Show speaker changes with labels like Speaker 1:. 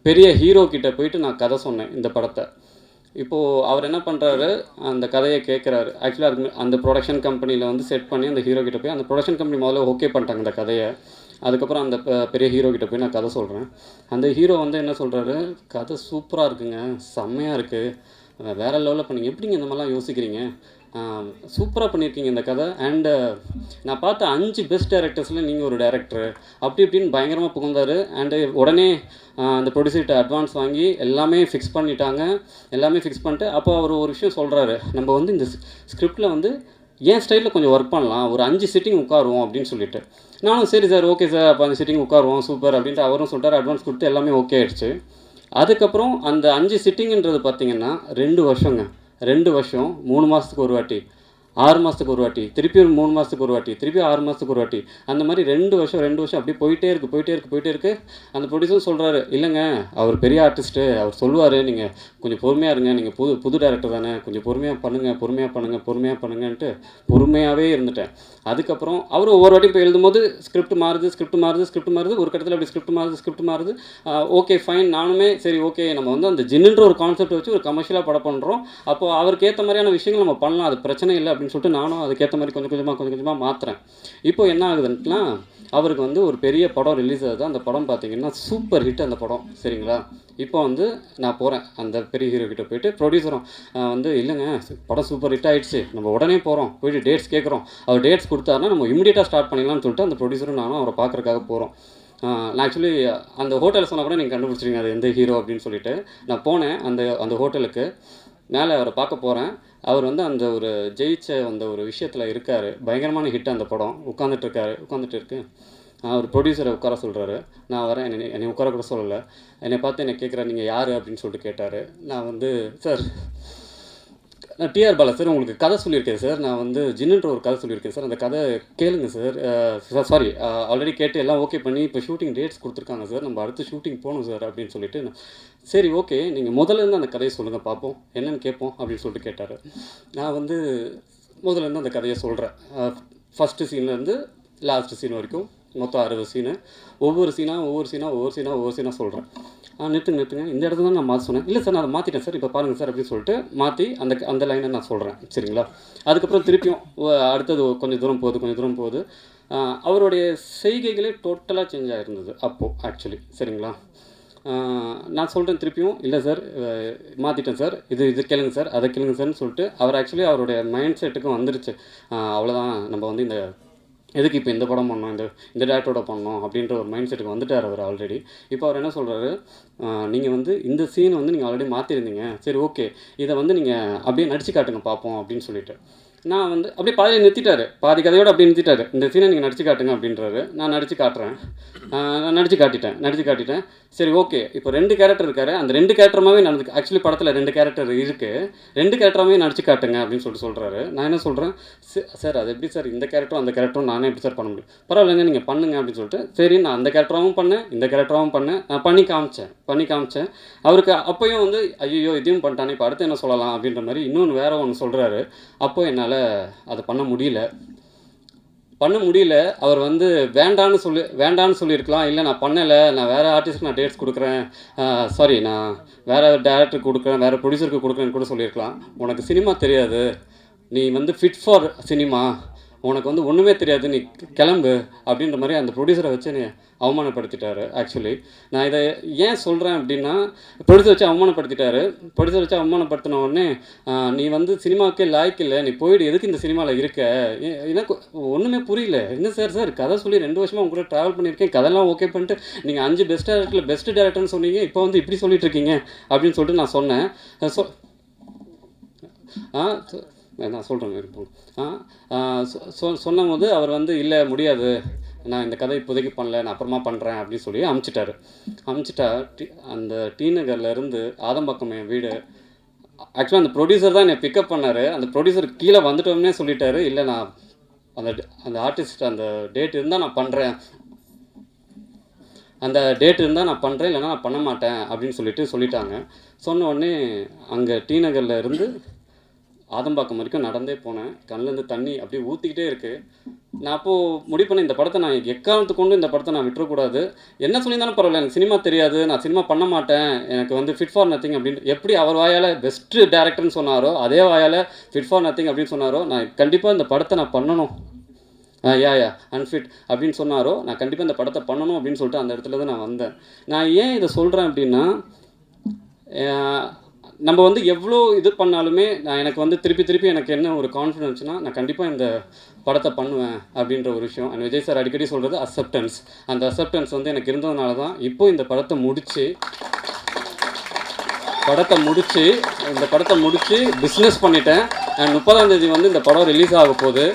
Speaker 1: பெரிய ஹீரோ கிட்ட போயிட்டு நான் கதை சொன்னேன் இந்த படத்தை. இப்போது அவர் என்ன பண்ணுறாரு, அந்த கதையை கேட்குறாரு. ஆக்சுவலாக அதுக்கு அந்த ப்ரொடக்ஷன் கம்பெனியில் வந்து செட் பண்ணி அந்த ஹீரோ கிட்ட போய் அந்த ப்ரொடக்ஷன் கம்பெனி முதல்ல ஓகே பண்ணிட்டாங்க இந்த கதையை. அதுக்கப்புறம் அந்த பெரிய ஹீரோ கிட்ட போய் நான் கதை சொல்கிறேன். அந்த ஹீரோ வந்து என்ன சொல்கிறாரு, கதை சூப்பராக இருக்குங்க, செம்மையாக இருக்குது, வேறு லெவலில் பண்ணீங்க, எப்படிங்க இந்த மாதிரிலாம் யோசிக்கிறீங்க, சூப்பராக பண்ணியிருக்கீங்க இந்த கதை. அண்டு நான் பார்த்த 5 பெஸ்ட் டேரக்டர்ஸில் நீங்கள் ஒரு டேரக்டர், அப்படி இப்படின்னு பயங்கரமாக புகுந்தார். அண்டு உடனே அந்த ப்ரொடியூசர்கிட்ட அட்வான்ஸ் வாங்கி எல்லாமே ஃபிக்ஸ் பண்ணிட்டாங்க. எல்லாமே ஃபிக்ஸ் பண்ணிட்டு அப்போ அவர் ஒரு விஷயம் சொல்கிறாரு, நம்ம வந்து இந்த ஸ்கிரிப்டில் வந்து என் ஸ்டைலில் கொஞ்சம் ஒர்க் பண்ணலாம், ஒரு 5 சிட்டிங் உட்காருவோம் அப்படின்னு சொல்லிட்டு. நானும் சரி சார், ஓகே சார், அப்போ 5 சிட்டிங் உட்காருவோம், சூப்பர் அப்படின்ட்டு அவரும் சொல்லிட்டார். அட்வான்ஸ் கொடுத்து எல்லாமே ஓகே ஆகிடுச்சு. அதுக்கப்புறம் அந்த 5 சிட்டிங்கிறது பார்த்திங்கன்னா 2 வருஷங்க. 2 வருஷம், 3 மாதத்துக்கு ஒரு வாட்டி, 6 மாதத்துக்கு ஒரு வாட்டி, திருப்பி ஒரு 3 மாதத்துக்கு ஒரு வாட்டி, திருப்பி 6 மாதத்துக்கு ஒரு வாட்டி, அந்த மாதிரி 2 வருஷம் அப்படியே போயிட்டே இருக்குது. அந்த ப்ரொடியூசரும் சொல்கிறாரு, இல்லைங்க அவர் பெரிய ஆர்டிஸ்ட்டு, அவர் சொல்லுவார், நீங்கள் கொஞ்சம் பொறுமையாக இருங்க, நீங்கள் புது டேரக்டர் தானே, கொஞ்சம் பொறுமையாக பண்ணுங்கன்ட்டு பொறுமையாகவே இருந்துட்டேன். அதுக்கப்புறம் அவர் ஒவ்வொரு வாட்டி இப்போ எழுதும்போது ஸ்கிரிப்ட் மாறுது, ஒரு கட்டத்தில் அப்படி ஸ்கிரிப்ட் மாறுது. ஓகே ஃபைன், நானுமே சரி ஓகே, நம்ம வந்து அந்த ஜின்னுன்ற ஒரு கான்செப்ட் வச்சு ஒரு கமர்ஷியலாக படம் பண்ணுறோம், அப்போது அவருக்கு ஏற்ற மாதிரியான விஷயங்கள் நம்ம பண்ணலாம், அது பிரச்சனை இல்லை அப்படின்னு சொல்லிட்டு நானும் அதுக்கேற்ற மாதிரி கொஞ்சம் கொஞ்சமாக மாற்றுறேன். இப்போ என்ன ஆகுதுன்னா, அவருக்கு வந்து ஒரு பெரிய படம் ரிலீஸ் ஆகுது. அந்த படம் பார்த்திங்கன்னா சூப்பர் ஹிட் அந்த படம், சரிங்களா. இப்போ வந்து நான் போகிறேன் அந்த பெரிய ஹீரோ கிட்ட போயிட்டு, ப்ரொடியூசரும் வந்து இல்லைங்க படம் சூப்பர் ஹிட் ஆகிடுச்சு, நம்ம உடனே போகிறோம், போயிட்டு டேட்ஸ் கேட்குறோம், அவர் டேட்ஸ் கொடுத்தாருன்னா நம்ம இமீடியட்டாக ஸ்டார்ட் பண்ணிடலாம்னு சொல்லிட்டு அந்த ப்ரொடியூசரும் நானும் அவரை பார்க்குறக்காக போகிறோம். நான் ஆக்சுவலி அந்த ஹோட்டலில் சொன்னால் கூட நீங்கள் கண்டுபிடிச்சிருங்க அது எந்த ஹீரோ அப்படின்னு சொல்லிட்டு. நான் போனேன் அந்த ஹோட்டலுக்கு, மேலே அவரை பார்க்க போகிறேன். அவர் வந்து அந்த ஒரு ஜெயிச்ச அந்த ஒரு விஷயத்தில் இருக்கார், பயங்கரமான ஹிட் அந்த படம். உட்காந்துட்டு இருக்கு. அவர் ப்ரொடியூசரை உட்கார சொல்கிறாரு. நான் வரேன், என்னை உட்கார கூட சொல்லலை. என்னை பார்த்து என்னை கேட்குறாரு, நீங்கள் யார் அப்படின்னு சொல்லிட்டு கேட்டார். நான் வந்து சார், நான் டிஆர் பாலா சார், உங்களுக்கு கதை சொல்லியிருக்கேன் சார், நான் வந்து ஜின்னுன்ற ஒரு கதை சொல்லியிருக்கேன் சார், அந்த கதை கேளுங்க சார். சாரி, ஆல்ரெடி கேட்டு எல்லாம் ஓகே பண்ணி இப்போ ஷூட்டிங் டேட்ஸ் கொடுத்துருக்காங்க சார், நம்ம அடுத்து ஷூட்டிங் போகணும் சார் அப்படின்னு சொல்லிட்டு. சரி ஓகே, நீங்கள் முதல்லேருந்து அந்த கதையை சொல்லுங்கள் பார்ப்போம், என்னென்னு கேட்போம் அப்படின்னு சொல்லிட்டு கேட்டார். நான் வந்து முதல்லேருந்து அந்த கதையை சொல்கிறேன். ஃபஸ்ட்டு சீன்லேருந்து லாஸ்ட்டு சீன் வரைக்கும் மொத்தம் 60 சீனு. ஒவ்வொரு சீனாக சொல்கிறேன். நிறுத்துங்க, இந்த இடத்துல தான் நான் மாற்ற சொன்னேன். இல்லை சார், நான் அதை மாற்றிட்டேன் சார், இப்போ பாருங்கள் சார் அப்படின்னு சொல்லிட்டு மாற்றி அந்த லைனை நான் சொல்கிறேன், சரிங்களா. அதுக்கப்புறம் திருப்பியும் அடுத்தது கொஞ்சம் தூரம் போகுது. அவருடைய செய்கைகளே டோட்டலாக சேஞ்ச் ஆகிருந்தது அப்போது ஆக்சுவலி, சரிங்களா. நான் சொல்கிறேன் திருப்பியும், இல்லை சார் மாற்றிட்டேன் சார், இது கேளுங்க சார், அதை கேளுங்க சார்னு சொல்லிட்டு அவர் ஆக்சுவலி அவருடைய மைண்ட் செட்டுக்கும் வந்துடுச்சு. அவ்வளோதான், நம்ம வந்து இந்த எதுக்கு இப்போ இந்த படம் பண்ணோம், இந்த டேரக்டரோட பண்ணோம் அப்படின்ற ஒரு மைண்ட் செட்டுக்கு வந்துட்டார் அவர் ஆல்ரெடி. இப்போ அவர் என்ன சொல்கிறாரு, நீங்கள் வந்து இந்த சீனை வந்து நீங்கள் ஆல்ரெடி மாற்றிருந்தீங்க, சரி ஓகே, இதை வந்து நீங்கள் அப்படியே நடிச்சு காட்டுங்க பார்ப்போம் அப்படின்னு சொல்லிட்டு. நான் வந்து அப்படியே பாதியில் நிறுத்திட்டார், பாதி கதையோடு அப்படியே நிறுத்திட்டார். இந்த சீனை நீங்கள் நடிச்சு காட்டுங்க அப்படின்றாரு. நான் நடிச்சு காட்டிட்டேன். சரி ஓகே, இப்போ 2 கேரக்டர் இருக்கார், அந்த 2 கேரக்டருமாவே நடந்து, ஆக்சுவலி படத்தில் 2 கேரக்டர் இருக்குது, 2 கேரக்டராகவே நடிச்சு காட்டுங்க அப்படின்னு சொல்கிறாரு. நான் என்ன சொல்கிறேன், சார் அது எப்படி சார், இந்த கேரக்டரும் அந்த கேரக்டரும் நானே எப்படி சார் பண்ண முடியும், பரவாயில்லைங்க நீங்கள் பண்ணுங்க அப்படின்னு சொல்லிட்டு, சரி நான் அந்த கேரக்டராகவும் பண்ணேன், இந்த கேரக்டராகவும் பண்ணேன், நான் பண்ணி காமிச்சேன். அவருக்கு அப்போயும் வந்து ஐயோ இதையும் பண்ணிட்டானே, இப்போ அடுத்து என்ன சொல்லலாம் அப்படின்ற மாதிரி இன்னொன்று வேறு ஒன்று சொல்கிறாரு. அப்போ என்னால் அதை பண்ண முடியல. அவர் வந்து வேண்டான்னு சொல்லியிருக்கலாம், இல்லை நான் பண்ணலை, நான் வேறு ஆர்டிஸ்ட்டுக்கு நான் டேட்ஸ் கொடுக்குறேன், சாரி நான் வேறு டேரக்டருக்கு கொடுக்குறேன், வேறு ப்ரொடியூசருக்கு கொடுக்குறேன்னு கூட சொல்லியிருக்கலாம். உனக்கு சினிமா தெரியாது, நீ வந்து ஃபிட் ஃபார் சினிமா, உனக்கு வந்து ஒன்றுமே தெரியாது, நீ கிளம்பு அப்படின்ற மாதிரி அந்த ப்ரொடியூசரை வச்சு என்னை அவமானப்படுத்திட்டார். ஆக்சுவலி நான் இதை ஏன் சொல்கிறேன் அப்படின்னா, ப்ரொடியூசர் வச்சு அவமானப்படுத்தின உடனே, நீ வந்து சினிமாவுக்கே லாய்க்கு இல்லை, நீ போயிடு, எதுக்கு இந்த சினிமாவில் இருக்க, எனக்கு ஒன்றுமே புரியல. என்ன சார் கதை சொல்லி 2 வருஷமாக உங்க கூட ட்ராவல் பண்ணியிருக்கேன், கதைலாம் ஓகே பண்ணிட்டு நீங்கள் 5 பெஸ்ட் டேரக்டர்னு சொன்னீங்க, இப்போ வந்து இப்படி சொல்லிட்டு இருக்கீங்க அப்படின்னு சொல்லிட்டு நான் சொன்னேன். நான் சொல்கிறேன் இருப்போம். சொன்னபோது அவர் வந்து இல்லை முடியாது, நான் இந்த கதை இப்போதைக்கு பண்ணல, நான் அப்புறமா பண்ணுறேன் அப்படின்னு சொல்லி அமுச்சிட்டா. அந்த டி நகர்லேருந்து ஆதம்பாக்கம் என் வீடு. ஆக்சுவலாக அந்த ப்ரொடியூசர் தான் என்னை பிக்கப் பண்ணார். அந்த ப்ரொடியூசர் கீழே வந்துட்டோம்னே சொல்லிட்டாரு, இல்லை நான் அந்த ஆர்டிஸ்ட் அந்த டேட் இருந்தால் நான் பண்ணுறேன், இல்லைனா நான் பண்ண மாட்டேன் அப்படின்னு சொல்லிட்டாங்க. சொன்ன உடனே அங்கே டி நகரில் இருந்து ஆதம்பாக்கம் வரைக்கும் நடந்தே போனேன். கண்லேருந்து தண்ணி அப்படியே ஊற்றிக்கிட்டே இருக்குது. நான் அப்போது முடிவு பண்ணேன், இந்த படத்தை நான் எக்காரணத்துக்கு கொண்டு இந்த படத்தை நான் விட்டுறக்கூடாது. என்ன சொல்லியிருந்தாலும் பரவாயில்ல, எனக்கு சினிமா தெரியாது, நான் சினிமா பண்ண மாட்டேன், எனக்கு வந்து ஃபிட் ஃபார் நத்திங் அப்படின்னு எப்படி அவர் வாயால் பெஸ்ட்டு டேரக்டர்னு சொன்னாரோ, அதே வாயால் ஃபிட் ஃபார் நத்திங் அப்படின்னு சொன்னாரோ, நான் கண்டிப்பாக இந்த படத்தை நான் பண்ணணும். யா அன்ஃபிட் அப்படின்னு சொன்னாரோ, நான் கண்டிப்பாக இந்த படத்தை பண்ணணும் அப்படின்னு சொல்லிட்டு அந்த இடத்துல தான் நான் வந்தேன். நான் ஏன் இதை சொல்கிறேன் அப்படின்னா, நம்ம வந்து எவ்வளோ இது பண்ணாலுமே எனக்கு வந்து திருப்பி எனக்கு என்ன ஒரு கான்ஃபிடென்ஸ்னால், நான் கண்டிப்பாக இந்த படத்தை பண்ணுவேன் அப்படின்ற ஒரு விஷயம். அண்ட் விஜய் சார் அடிக்கடி சொல்கிறது அக்செப்டன்ஸ். அந்த அக்செப்டன்ஸ் வந்து எனக்கு இருந்ததுனால தான் இப்போது இந்த படத்தை முடித்து பிஸ்னஸ் பண்ணிட்டேன். அண்ட் 30ஆம் தேதி வந்து இந்த படம் ரிலீஸ் ஆக போகுது.